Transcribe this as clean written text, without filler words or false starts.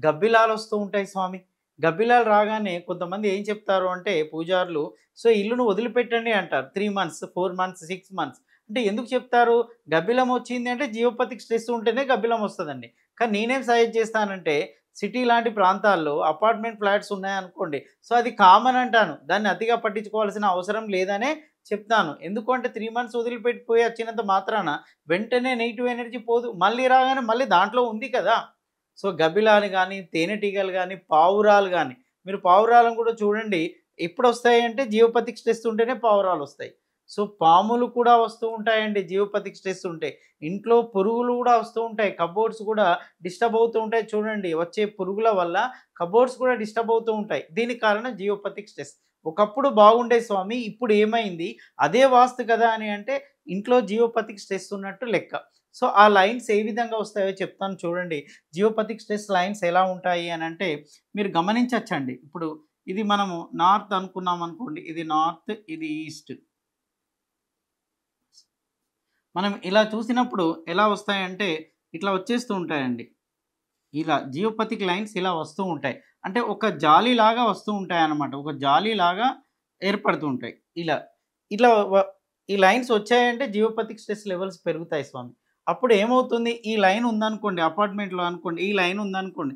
గబ్బిలాలు వస్తూ ఉంటాయి స్వామి. గబ్బిలాలు రాగానే కొంతమంది ఏం చెప్తారు అంటే పూజారులు, సో ఇల్లును వదిలిపెట్టండి అంటారు. 3 మంత్స్, 4 మంత్స్, 6 మంత్స్. అంటే ఎందుకు చెప్తారు? గబ్బిలం వచ్చింది అంటే జియోపతిక్ స్ట్రెస్ ఉంటేనే గబ్బిలం వస్తదండి. కానీ నేనేం సజెస్ట్ చేస్తానంటే సిటీ లాంటి ప్రాంతాల్లో అపార్ట్మెంట్ ఫ్లాట్స్ ఉన్నాయనుకోండి. సో అది కామన్ అంటాను. దాన్ని అతిగా పట్టించుకోవాల్సిన అవసరం లేదనే చెప్తాను. ఎందుకు అంటే 3 మంత్స్ వదిలిపెట్టిపోయి వచ్చినంత మాత్రాన వెంటనే నెగెటివ్ ఎనర్జీ పోదు. మళ్ళీ రాగానే మళ్ళీ దాంట్లో ఉంది కదా! సో, గబ్బిలాలు గాని, తేనెటీగలు గాని, పావురాలు గాని, మీరు పావురాలను కూడా చూడండి. ఎప్పుడొస్తాయంటే జియోపతిక్ స్ట్రెస్ ఉంటేనే పావురాలొస్తాయి. సో, పాములు కూడా వస్తూ ఉంటాయండి జియోపతిక్ స్ట్రెస్ ఉంటే. ఇంట్లో పురుగులు కూడా వస్తూ ఉంటాయి. కబోర్డ్స్ కూడా డిస్టర్బ్ అవుతూ ఉంటాయి చూడండి. వచ్చే పురుగుల వల్ల కబోర్డ్స్ కూడా డిస్టర్బ్ అవుతూ ఉంటాయి. దీనికి కారణం జియోపతిక్ స్ట్రెస్. ఒకప్పుడు బాగుండేది స్వామి. ఇప్పుడు ఏమైంది? అదే వాస్తు కదా అని అంటే ఇంట్లో జియోపతిక్ స్ట్రెస్ ఉన్నట్టు లెక్క. సో, ఆ లైన్స్ ఏ విధంగా వస్తాయో చెప్తాను చూడండి. జియోపతిక్ స్ట్రెస్ లైన్స్ ఎలా ఉంటాయి అనంటే, మీరు గమనించొచ్చండి. ఇప్పుడు ఇది మనము నార్త్ అనుకున్నామనుకోండి. ఇది నార్త్, ఇది ఈస్ట్. మనం ఇలా చూసినప్పుడు ఎలా వస్తాయంటే, ఇట్లా వచ్చేస్తూ ఉంటాయండి. ఇలా జియోపతిక్ లైన్స్ ఇలా వస్తూ ఉంటాయి. అంటే ఒక జాలీలాగా వస్తూ ఉంటాయన్నమాట. ఒక జాలీలాగా ఏర్పడుతూ ఉంటాయి. ఇలా. ఇట్లా ఈ లైన్స్ వచ్చాయంటే జియోపతిక్ స్ట్రెస్ లెవెల్స్ పెరుగుతాయి స్వామి. అప్పుడు ఏమవుతుంది? ఈ లైన్ ఉందనుకోండి అపార్ట్మెంట్‌లో అనుకోండి. ఈ లైన్ ఉందనుకోండి.